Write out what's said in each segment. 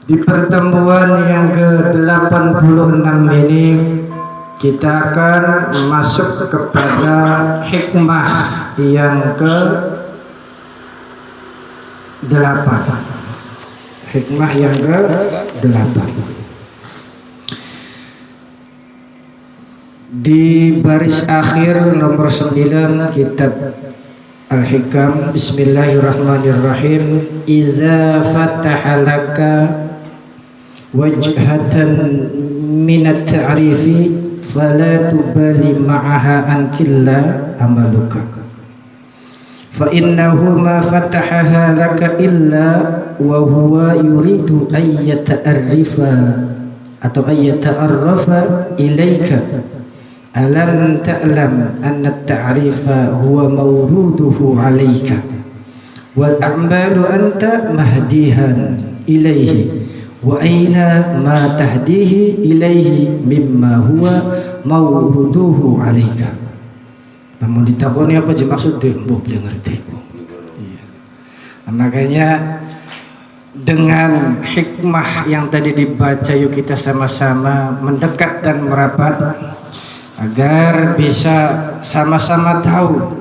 Di pertemuan yang ke-86 ini kita akan masuk kepada hikmah yang ke-8. Hikmah yang ke-8. Di baris akhir nomor 9 kitab Al-Hikam, bismillahirrahmanirrahim. Idza fataha laka wajhatan minat ta'rifi fala tubali ma'aha ankilla amaluka fa innahu ma fatahaha laka illa wa huwa yuridu ayyata'arrifa atau ayyata'arrafa ilaika alam ta'lam anna at-ta'rifa huwa mawruduhu alayka wal a'malu anta mahdihan ilaihi wa aina ma tahdihi ilaihi mimma huwa mawruduhu alayka. Namun ditakoni apa je maksudnya? Mbok belum ngerti. Iya. Makanya dengan hikmah yang tadi dibaca, yuk kita sama-sama mendekat dan merapat agar bisa sama-sama tahu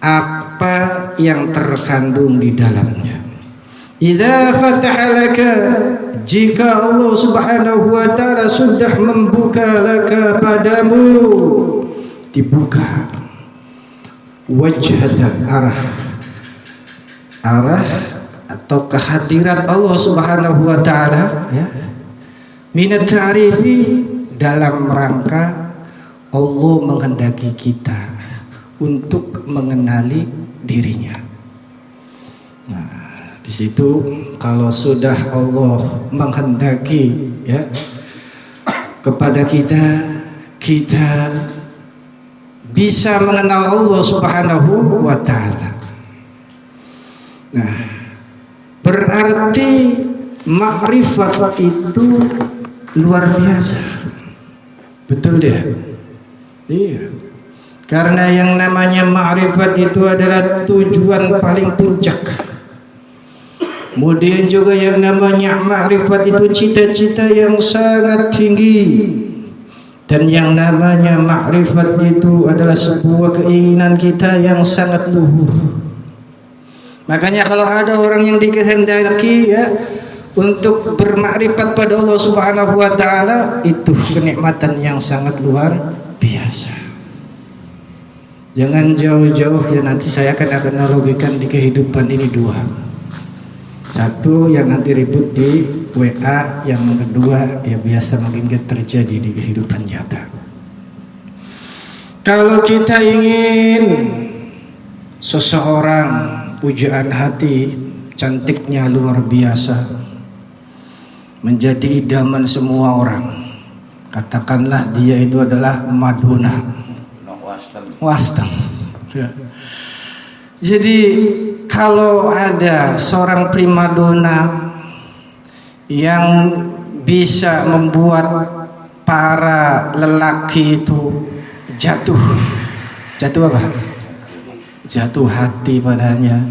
apa yang terkandung di dalamnya. Idza fataha laka, jika Allah Subhanahu wa ta'ala sudah membuka laka padamu, dibuka wajhatan, arah atau kehadirat Allah Subhanahu wa ta'ala, ya, minat ta'rifi, dalam rangka Allah menghendaki kita untuk mengenali dirinya. Nah, di situ kalau sudah Allah menghendaki, ya, kepada kita bisa mengenal Allah Subhanahu wa ta'ala. Nah, berarti makrifat itu luar biasa. Betul dia? Iya. Karena yang namanya makrifat itu adalah tujuan paling puncak. Kemudian juga yang namanya makrifat itu cita-cita yang sangat tinggi. Dan yang namanya makrifat itu adalah sebuah keinginan kita yang sangat luhur. Makanya kalau ada orang yang dikehendaki, ya, untuk bermakrifat pada Allah Subhanahu wa ta'ala, itu kenikmatan yang sangat luar biasa. Jangan jauh-jauh, ya, nanti saya akan analogikan di kehidupan ini dua. Satu yang nanti ribut di WA, yang kedua ya biasa mungkin terjadi di kehidupan nyata. Kalau kita ingin seseorang pujaan hati, cantiknya luar biasa, menjadi idaman semua orang, katakanlah dia itu adalah Madonna, Wastem. Jadi kalau ada seorang primadona yang bisa membuat para lelaki itu jatuh apa? Jatuh hati padanya,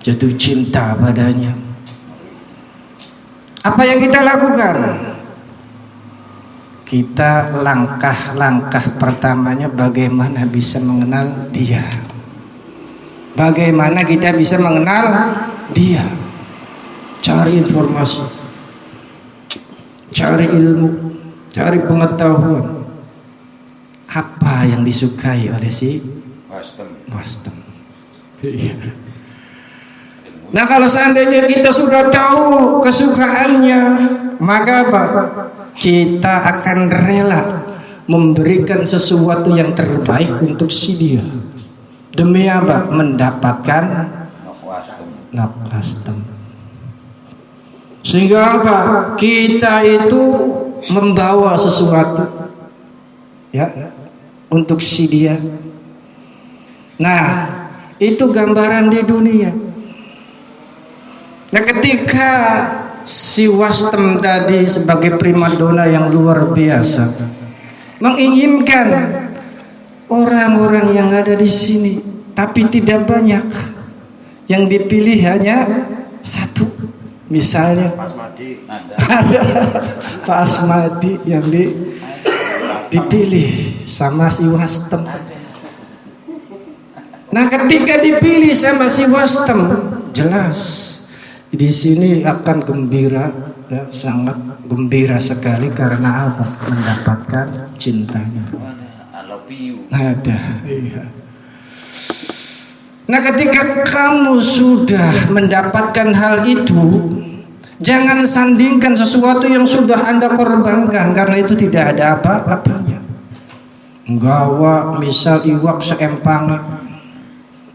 jatuh cinta padanya. Apa yang kita lakukan? Kita langkah pertamanya bagaimana bisa mengenal dia. Bagaimana kita bisa mengenal dia? Cari informasi, cari ilmu, cari pengetahuan. Apa yang disukai oleh si Wastem? Nah, kalau seandainya kita sudah tahu kesukaannya, maka apa? Kita akan rela memberikan sesuatu yang terbaik untuk si dia. Demi apa? Mendapatkan Wastem. Sehingga apa? Kita itu membawa sesuatu, ya, untuk si dia. Nah, itu gambaran di dunia. Nah, ketika si Wastem tadi sebagai primadona yang luar biasa menginginkan orang-orang yang ada di sini, tapi tidak banyak, yang dipilih hanya satu, Misalnya ada Pak Asmadi yang dipilih sama si Wastem. Nah, ketika dipilih sama si Wastem, jelas di sini akan gembira, ya, sangat gembira sekali karena apa? Mendapatkan cintanya. Ada, iya. Nah, ketika kamu sudah mendapatkan hal itu, jangan sandingkan sesuatu yang sudah Anda korbankan, karena itu tidak ada apa-apanya. Gawa misal iwak seempang,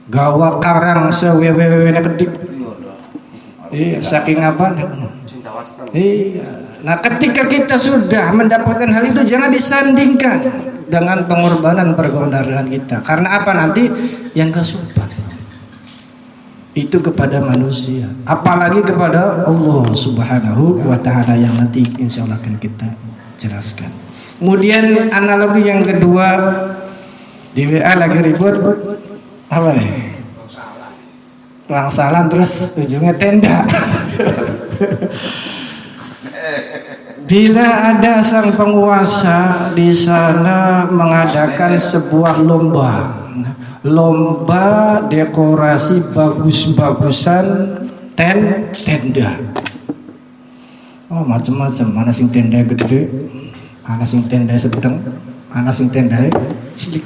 gawa karang sewewewe kedik. Iya, saking apa? Iya. Nah, ketika kita sudah mendapatkan hal itu, jangan disandingkan dengan pengorbanan pergaulan kita. Karena apa? Nanti yang kesulitan itu kepada manusia, apalagi kepada Allah Subhanahu wa Ta'ala yang nanti insya Allah akan kita jelaskan. Kemudian analogi yang kedua, di WA lagi ribut apa ya? Salah terus ujungnya tenda. Bila ada sang penguasa di sana mengadakan sebuah lomba dekorasi bagus-bagusan tenda. Oh, macam-macam. Mana sing tenda gede, mana sing tenda sedang, mana sing tenda cilik.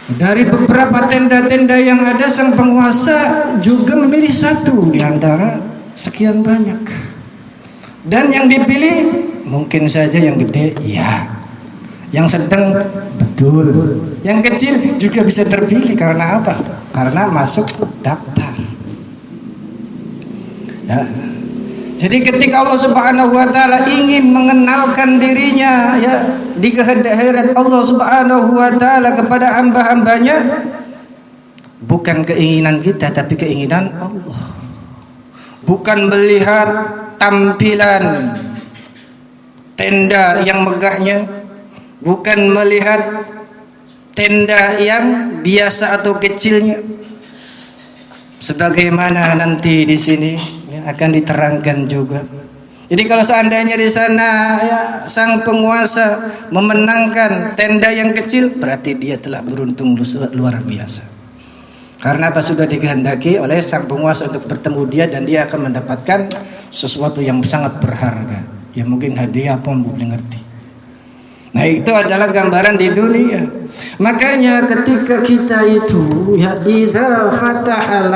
Dari beberapa tenda-tenda yang ada, sang penguasa juga memilih satu di antara sekian banyak. Dan yang dipilih mungkin saja yang gede, ya. Yang sedang, betul. Yang kecil juga bisa terpilih karena apa? Karena masuk daftar. Ya. Jadi ketika Allah Subhanahu wa Ta'ala ingin mengenalkan dirinya, ya, di kehadiran Allah Subhanahu wa Ta'ala kepada hamba-hambanya, bukan keinginan kita tapi keinginan Allah. Bukan melihat tampilan tenda yang megahnya, bukan melihat tenda yang biasa atau kecilnya, sebagaimana nanti di sini ya, akan diterangkan juga. Jadi kalau seandainya di sana ya, sang penguasa memenangkan tenda yang kecil, berarti dia telah beruntung luar biasa. Karena apa? Sudah dikehendaki oleh sang penguasa untuk bertemu dia, dan dia akan mendapatkan sesuatu yang sangat berharga. Ya mungkin hadiah apa, belum ngerti. Nah, itu adalah gambaran di dunia. Makanya ketika kita itu ya idza fataha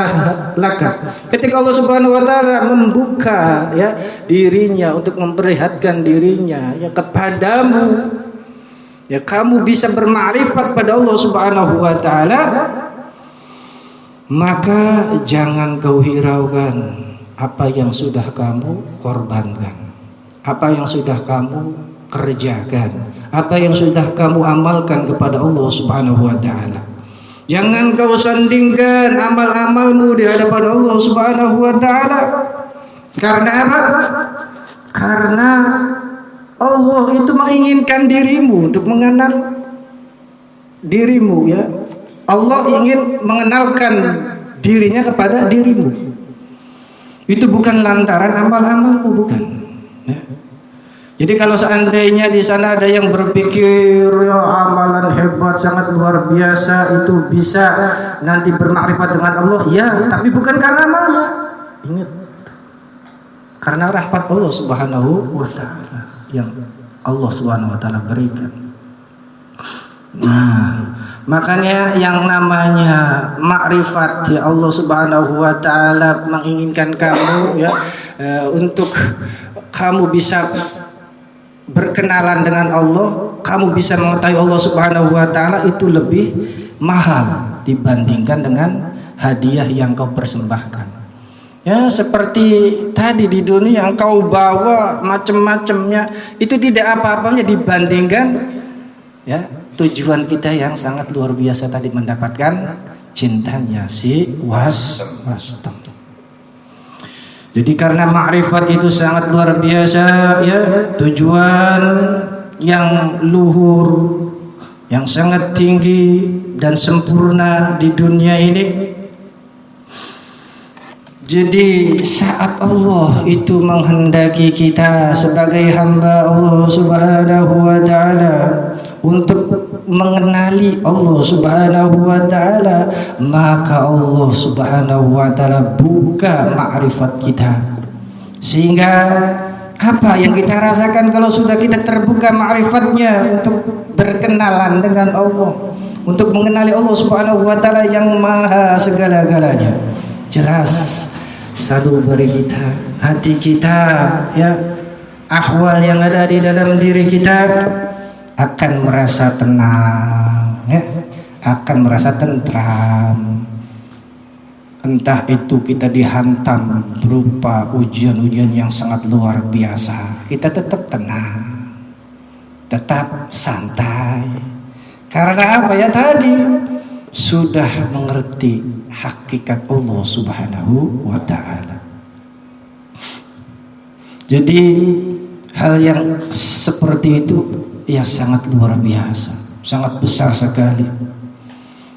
laka, ketika Allah Subhanahu wa Ta'ala membuka ya dirinya untuk memperlihatkan dirinya ya kepadamu, ya kamu bisa bermakrifat pada Allah Subhanahu wa Ta'ala, maka jangan kau hiraukan apa yang sudah kamu korbankan, apa yang sudah kamu kerjakan, apa yang sudah kamu amalkan kepada Allah Subhanahu wa Ta'ala. Jangan kau sandingkan amal-amalmu di hadapan Allah Subhanahu wa Ta'ala. Karena apa? Karena Allah itu menginginkan dirimu untuk mengenal dirimu, ya. Allah ingin mengenalkan dirinya kepada dirimu. Itu bukan lantaran amal-amalmu, bukan. Ya. Jadi kalau seandainya di sana ada yang berpikir ya amalan hebat sangat luar biasa itu bisa nanti bermakrifat dengan Allah, ya, tapi bukan karena amalnya. Ingat, karena rahmat Allah Subhanahu wa Ta'ala yang Allah Subhanahu wa Ta'ala berikan. Nah, makanya yang namanya makrifat ya Allah Subhanahu wa Ta'ala menginginkan kamu ya untuk kamu bisa berkenalan dengan Allah, kamu bisa mengetahui Allah Subhanahu wa Ta'ala, itu lebih mahal dibandingkan dengan hadiah yang kau persembahkan. Ya, seperti tadi di dunia yang kau bawa macam-macamnya, itu tidak apa-apanya dibandingkan ya tujuan kita yang sangat luar biasa tadi, mendapatkan cintanya si Wastem. Jadi karena makrifat itu sangat luar biasa ya, tujuan yang luhur, yang sangat tinggi dan sempurna di dunia ini, Jadi saat Allah itu menghendaki kita sebagai hamba Allah Subhanahu wa taala untuk mengenali Allah Subhanahu wa taala, maka Allah Subhanahu wa taala buka ma'rifat kita. Sehingga apa yang kita rasakan kalau sudah kita terbuka ma'rifatnya untuk berkenalan dengan Allah, untuk mengenali Allah Subhanahu wa taala yang maha segala-galanya, jelas salubari kita, hati kita, ya, ahwal yang ada di dalam diri kita akan merasa tenang, ya, akan merasa tentram. Entah itu kita dihantam berupa ujian-ujian yang sangat luar biasa, kita tetap tenang, tetap santai. Karena apa ya tadi? Sudah mengerti hakikat Allah Subhanahu wa ta'ala. Jadi hal yang seperti itu ya sangat luar biasa, sangat besar sekali.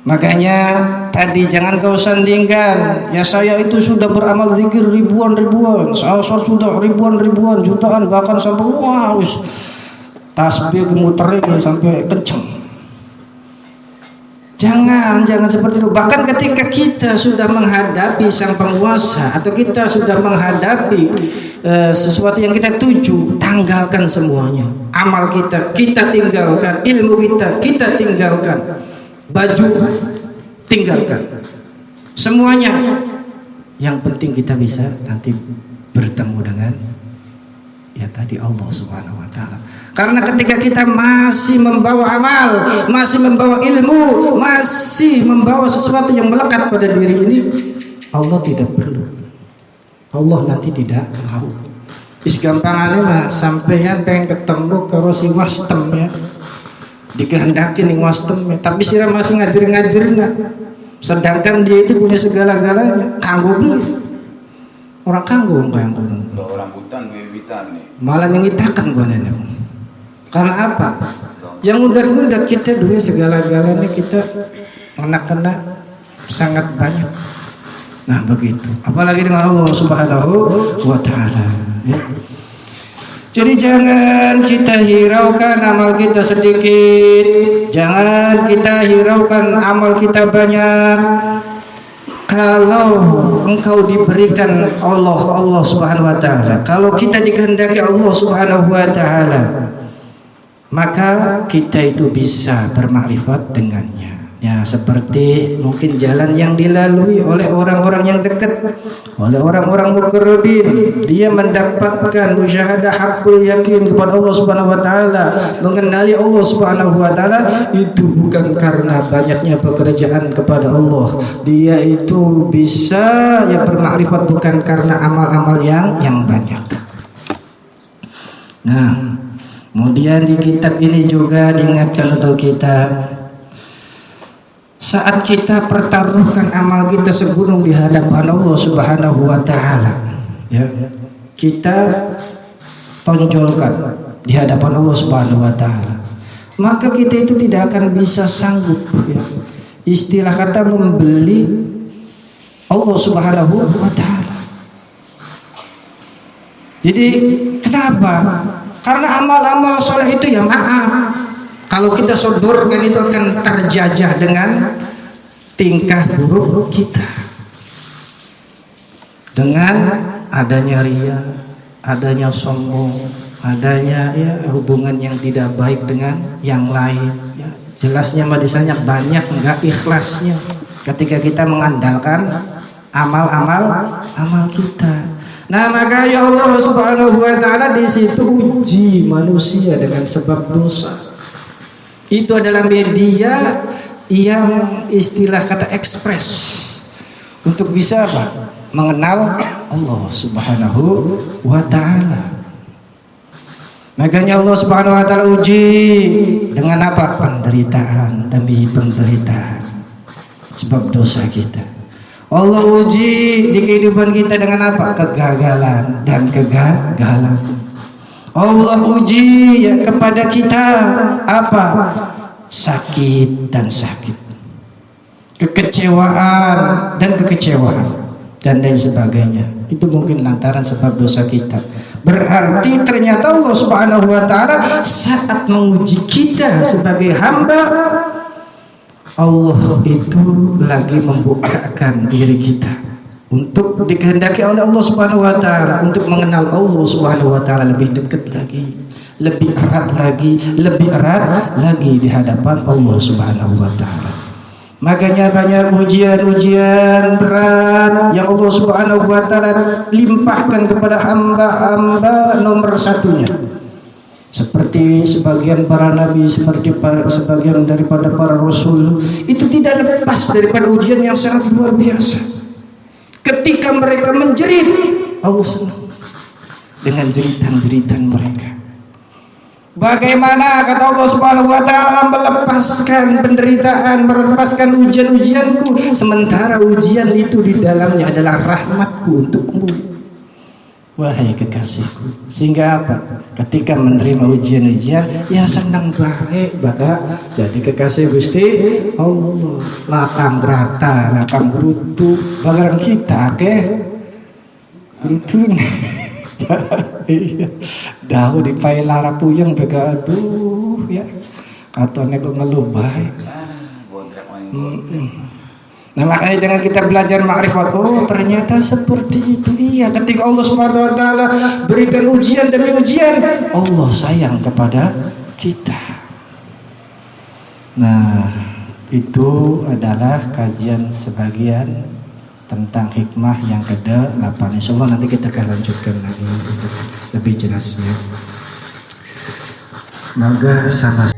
Makanya tadi jangan kau sandingkan, ya saya itu sudah beramal zikir ribuan, saya sudah ribuan, jutaan, bahkan sampai wah tasbih gemuterin sampai kenceng. Jangan seperti itu. Bahkan ketika kita sudah menghadapi sang penguasa atau kita sudah menghadapi sesuatu yang kita tuju, tanggalkan semuanya. Amal kita tinggalkan, ilmu kita tinggalkan, baju tinggalkan, semuanya. Yang penting kita bisa nanti bertemu dengan ya tadi Allah Subhanahu wa taala. Karena ketika kita masih membawa amal, masih membawa ilmu, masih membawa sesuatu yang melekat pada diri ini, Allah tidak perlu. Allah nanti tidak mau. Is gampangannya mah sampeyan pengen ketemu karo si wastem ya. Dikehendaki ning wastem ya, tapi sira masih ngadir-ngadirna. Sedangkan dia itu punya segala-galanya, kanggo beli. Orang kanggo yang kudu. Orang hutan bebitan nih. Malah nyengitakan gua nenek. Karena apa? Yang udah kita duit segala-galanya, kita kena sangat banyak. Nah begitu. Apalagi dengan Allah Subhanahu wa ta'ala, ya. Jadi jangan kita hiraukan amal kita sedikit, jangan kita hiraukan amal kita banyak. Kalau engkau diberikan Allah Subhanahu wa ta'ala, kalau kita dikehendaki Allah Subhanahu wa ta'ala, maka kita itu bisa bermakrifat dengannya. Ya seperti mungkin jalan yang dilalui oleh orang-orang yang dekat, oleh orang-orang muqarrabin, dia mendapatkan musyahadah hakul yakin kepada Allah Subhanahu wa taala, mengenali Allah Subhanahu wa taala itu bukan karena banyaknya pekerjaan kepada Allah. Dia itu bisa ya bermakrifat bukan karena amal-amal yang banyak. Nah, kemudian di kitab ini juga diingatkan untuk kita, saat kita pertaruhkan amal kita segunung di hadapan Allah Subhanahu wa taala, ya, kita tonjolkan di hadapan Allah Subhanahu wa taala, maka kita itu tidak akan bisa sanggup, ya, istilah kata membeli Allah Subhanahu wa taala. Jadi kenapa? Karena amal-amal soleh itu ya maaf, kalau kita sodorkan itu akan terjajah dengan tingkah buruk kita, dengan adanya riya, adanya sombong, adanya ya hubungan yang tidak baik dengan yang lain. Ya, jelasnya madisanya banyak enggak ikhlasnya ketika kita mengandalkan amal kita. Nah maka ya Allah Subhanahu wa taala di situ uji manusia dengan sebab dosa. Itu adalah media yang istilah kata ekspres untuk bisa apa? Mengenal Allah Subhanahu wa taala. Makanya Allah Subhanahu wa taala uji dengan apa? Penderitaan demi penderitaan sebab dosa kita. Allah uji di kehidupan kita dengan apa? Kegagalan dan kegagalan. Allah uji ya kepada kita apa? Sakit dan sakit, kekecewaan dan kekecewaan. dan lain sebagainya. Itu mungkin lantaran sebab dosa kita. Berarti ternyata Allah Subhanahu wa taala saat menguji kita sebagai hamba, Allah itu lagi membukakan diri kita untuk dikehendaki oleh Allah Subhanahu wa taala untuk mengenal Allah Subhanahu wa taala lebih dekat lagi, lebih erat lagi di hadapan Allah Subhanahu wa taala. Makanya banyak ujian-ujian berat yang Allah Subhanahu wa taala limpahkan kepada hamba-hamba nomor satunya. Seperti sebagian para nabi, seperti sebagian daripada para rasul, itu tidak lepas daripada ujian yang sangat luar biasa. Ketika mereka menjerit, Allah senang dengan jeritan-jeritan mereka. Bagaimana kata Allah Subhanahu wa taala melepaskan penderitaan, melepaskan ujian-ujianku, sementara ujian itu di dalamnya adalah rahmatku untukmu, wahai kekasihku. Sehingga apa? Ketika menerima ujian-ujian, ya senang baik, maka jadi kekasih Gusti Allah. Lapang rata, lapang brutu, barang kita ke brutu. Dahu di pailara puyeng bega aduh ya. Katanya kok ngeluh baik. Nah makanya dengan kita belajar ma'rifat, oh ternyata seperti itu. Iya, ketika Allah Subhanahu wa taala berikan ujian demi ujian, Allah sayang kepada kita. Nah, itu adalah kajian sebagian tentang hikmah yang ke-8. Insyaallah nanti kita akan lanjutkan lagi untuk lebih jelasnya. Semoga sama-sama